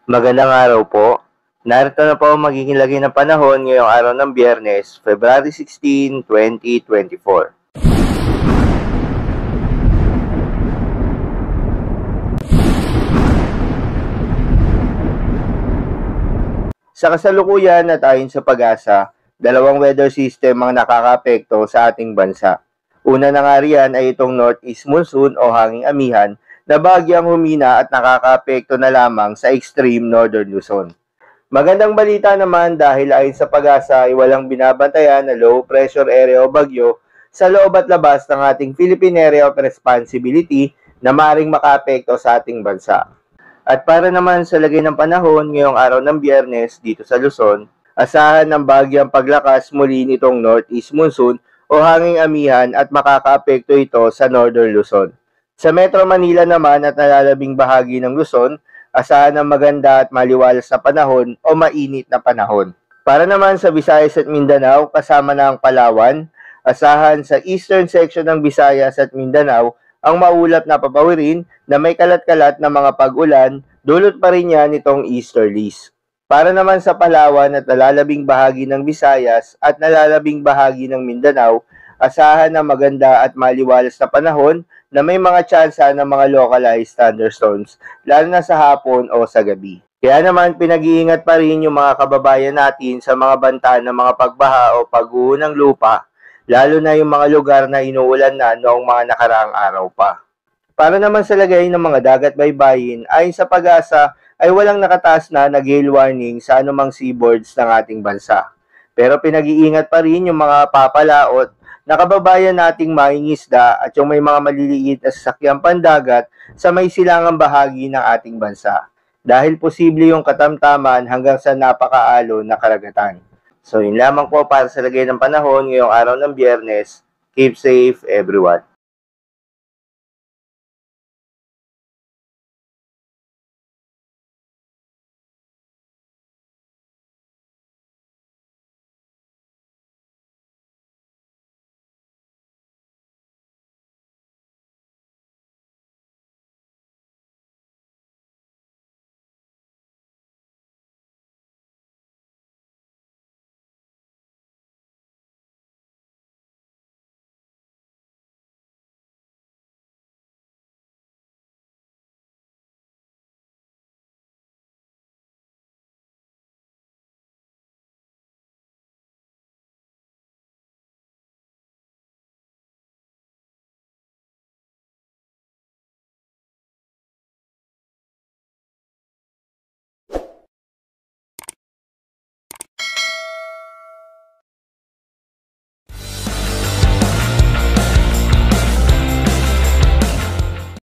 Magandang araw po. Narito na po ang magiging lagay ng panahon ngayong araw ng Biyernes, February 16, 2024. Sa kasalukuyan at ayon sa pag-asa, dalawang weather system ang nakakaapekto sa ating bansa. Una na nga riyan ay itong northeast monsoon o hanging amihan na bagyang humina at nakakaapekto na lamang sa extreme northern Luzon. Magandang balita naman dahil ayon sa pag-asa ay walang binabantayan na low pressure area o bagyo sa loob at labas ng ating Philippine Area of Responsibility na maring makaapekto sa ating bansa. At para naman sa lagay ng panahon ngayong araw ng Biyernes dito sa Luzon, asahan ng bagyang paglakas muli nitong northeast monsoon o hanging amihan at makakaapekto ito sa northern Luzon. Sa Metro Manila naman at nalalabing bahagi ng Luzon, asahan ng maganda at maliwalas na panahon o mainit na panahon. Para naman sa Visayas at Mindanao, kasama na ang Palawan, asahan sa eastern section ng Visayas at Mindanao ang maulap na papawirin na may kalat-kalat na mga pag-ulan, dulot pa rin yan itong easterlies. Para naman sa Palawan at nalalabing bahagi ng Visayas at nalalabing bahagi ng Mindanao, asahan na maganda at maliwalas na panahon na may mga tsansa ng mga localized thunderstorms, lalo na sa hapon o sa gabi. Kaya naman pinag-iingat pa rin yung mga kababayan natin sa mga banta ng mga pagbaha o pagguho ng lupa, lalo na yung mga lugar na inuulan na noong mga nakaraang araw pa. Para naman sa lagay ng mga dagat baybayin, ayon sa pag-asa ay walang nakataas na gale warning sa anumang seaboards ng ating bansa. Pero pinag-iingat pa rin yung mga papalaot na kababayan nating mangingisda at yung may mga maliliit na sasakyang pandagat sa may silangang bahagi ng ating bansa. Dahil posible yung katamtaman hanggang sa napakaalo na karagatan. So yun lamang po para sa lagay ng panahon ngayong araw ng Biyernes. Keep safe everyone.